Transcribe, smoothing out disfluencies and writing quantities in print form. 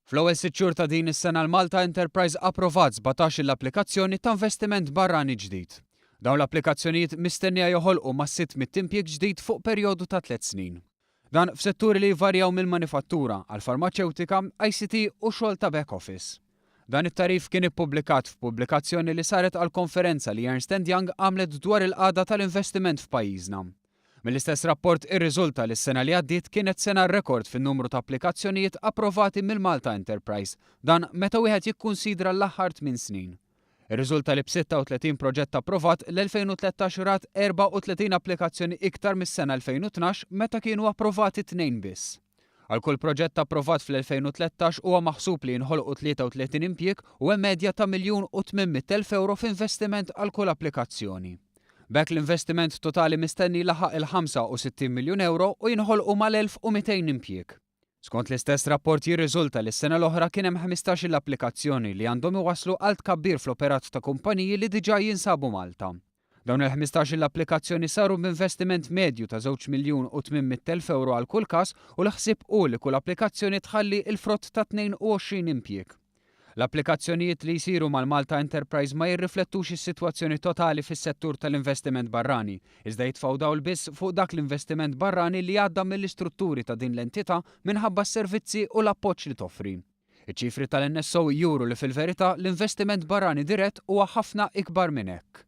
Fl-ewwel 6 xhur ta' din is-sena l-Malta Enterprise approvat 17 l-applikazzjoni ta' investiment barrani ġdid. Dawn l-applikazzjonijiet mistennija joħolqu ma' 600 impjieg ġdid fuq perjodu ta' 3 snin. Dan f'setturi li jvarjaw mill-manifattura għal farmaceutika, ICT u xogħol ta' back office. Dan it-tarif kien ippubblikat f'pubblikazzjoni li saret għal konferenza li Ernst&Young għamlet dwar il-qagħda tal-investiment f'pajjiżna. Mill-istess rapport irriżulta li s-sena li għaddiet kienet sena rekord fin-numru ta' applikazzjonijiet approvati mill-Malta Enterprise, dan meta wieħed jikkunsidra l-aħħar 8 snin. Irriżulta li b'36 proġett approvat l-2013 rat 34 applikazzjoni iktar mis-sena 2012 meta kienu approvati 2 biss. Għal kull proġett approvat fl-2013 huwa maħsub li jinħolqu 33 impjieg u hemm medja ta' €1,800,000 f'investiment għal kull applikazzjoni. B'hekk l-investiment totali mistenni laħaq il-€65 miljun u jinħolqu mal-1200 impjieg. Skont l-istess rapport jirriżulta li s-sena l-oħra kien hemm 15 l-applikazzjoni li għandhom iwasslu għal tkabbir fl-operat ta' kumpaniji li diġà jinsabu Malta. Dawn il-15 l-applikazzjoni saru b'investiment medju ta' €2,800,000 għal kull każ u l-ħsieb hu li kull applikazzjoni tħalli il-frott ta' 22 impjieg. L-applikazzjonijiet li jsiru mal-Malta Enterprise ma jirriflettux is-sitwazzjoni totali fis-settur tal-investiment barrani, iżda jitfgħu dawl biss fuq dak l-investiment barrani li għadda mill-istrutturi ta' din l-entità minħabba s-servizzi u l-appoġġ li toffri. Iċ-ċifri tal-NSO juru li fil-verità l-investiment barrani dirett huwa ħafna ikbar minn hekk.